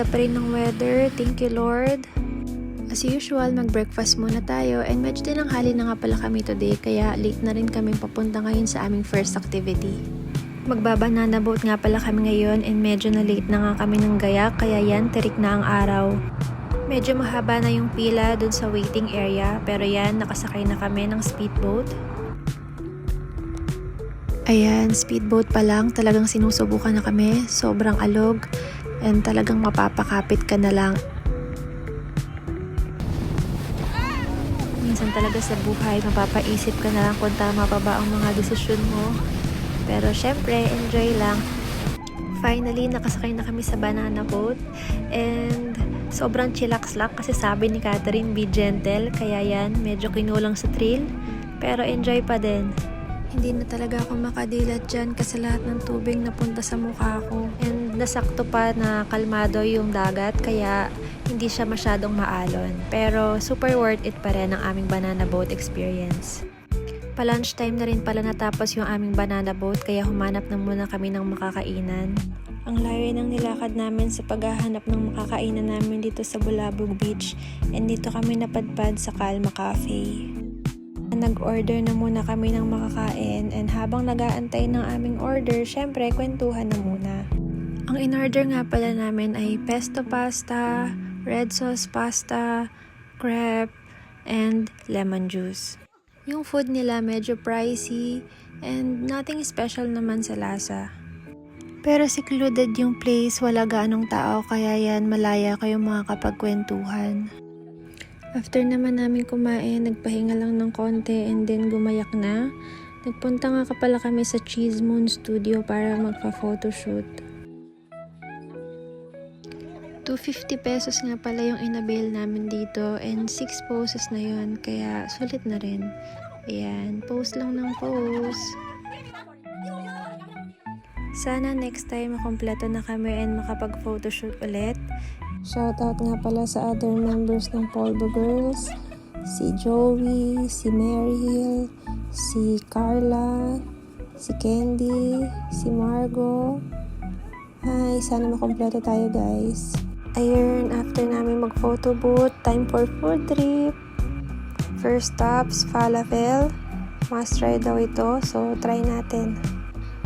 ganda pa rin ng weather. Thank you Lord. As usual, mag-breakfast muna tayo and medyo tinanghali na nga pala kami today kaya late na rin kami papunta ngayon sa aming first activity. Magbabanana boat nga pala kami ngayon and medyo na late na nga kami ng gayak kaya yan, tirik na ang araw. Medyo mahaba na yung pila dun sa waiting area pero yan, nakasakay na kami ng speedboat. Ayan, speedboat pa lang, talagang sinusubukan na kami, sobrang alog and talagang mapapakapit ka na lang. Minsan talaga sa buhay, mapapaisip ka na lang kung tama pa ba ang mga desisyon mo. Pero syempre, enjoy lang. Finally, nakasakay na kami sa banana boat. And sobrang chillax lang kasi sabi ni Catherine, be gentle. Kaya yan, medyo kinulang sa thrill. Pero enjoy pa din. Hindi na talaga ako makadilat dyan kasi lahat ng tubig napunta sa mukha ko. And nasakto pa na kalmado yung dagat kaya hindi siya masyadong maalon. Pero super worth it pa rin ang aming banana boat experience. Pa-lunchtime na rin pala natapos yung aming banana boat kaya humanap na muna kami ng makakainan. Ang layo ng nilakad namin sa paghahanap ng makakainan namin dito sa Bulabog Beach and dito kami napadpad sa Calma Cafe. Nag-order na muna kami ng makakain and habang nag-aantay ng aming order, syempre kwentuhan na muna. Ang in-order nga pala namin ay pesto pasta, red sauce pasta, crepe, and lemon juice. Yung food nila medyo pricey and nothing special naman sa lasa. Pero secluded yung place, wala gaanong tao kaya yan malaya kayong makakapagkwentuhan. After naman namin kumain, nagpahinga lang ng konti and then gumayak na. Nagpunta nga pala kami sa Cheese Moon Studio para magpa-photoshoot. 250 pesos nga pala yung inabail namin dito and 6 poses na yun kaya sulit na rin. Ayan, pose lang ng pose. Sana next time makompleto na kami and makapag-photoshoot ulit. Shoutout nga pala sa other members ng Polvo Girls. Si Joey, si Maryhill, si Carla, si Candy, si Margo. Hi, sana makompleto tayo guys. Ayun, after namin mag-photo booth, time for food trip. First stops, falafel. Must try daw ito, so try natin.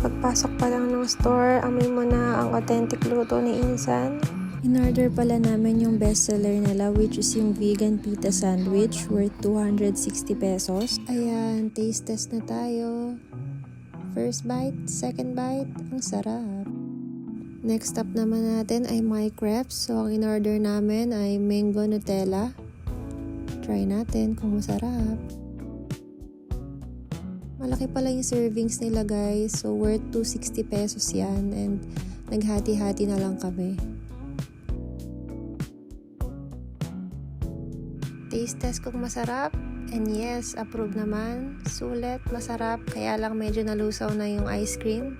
Pagpasok pa lang ng store, amoy mo na ang authentic luto ni Insan. In-order pala namin yung bestseller nila which is yung vegan pita sandwich worth 260 pesos. Ayan, taste test na tayo. First bite, second bite, ang sarap. Next stop naman natin ay my crepes. So, ang in-order namin ay mango Nutella. Try natin kung masarap. Malaki pala yung servings nila guys. So, worth 260 pesos yan. And naghati-hati na lang kami. Taste test kung masarap. And yes, approve naman. Sulit, masarap. Kaya lang medyo nalusaw na yung ice cream.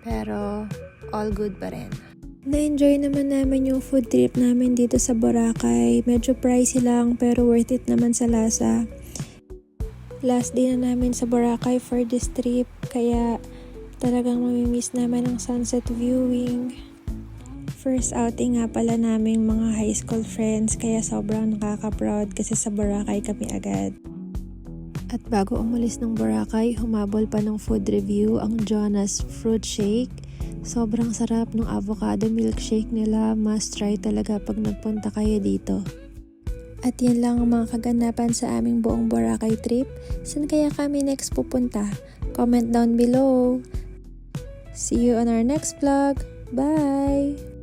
Pero all good pa rin. Na-enjoy naman namin yung food trip namin dito sa Boracay. Medyo pricey lang pero worth it naman sa lasa. Last day na namin sa Boracay for this trip. Kaya talagang mamimiss namin ang sunset viewing. First outing nga pala naming mga high school friends kaya sobrang nakaka-proud kasi sa Boracay kami agad. At bago umalis ng Boracay, humabol pa ng food review ang Jonas Fruit Shake. Sobrang sarap ng avocado milkshake nila, must try talaga pag nagpunta kayo dito. At yan lang ang mga kaganapan sa aming buong Boracay trip. Saan kaya kami next pupunta? Comment down below. See you on our next vlog. Bye!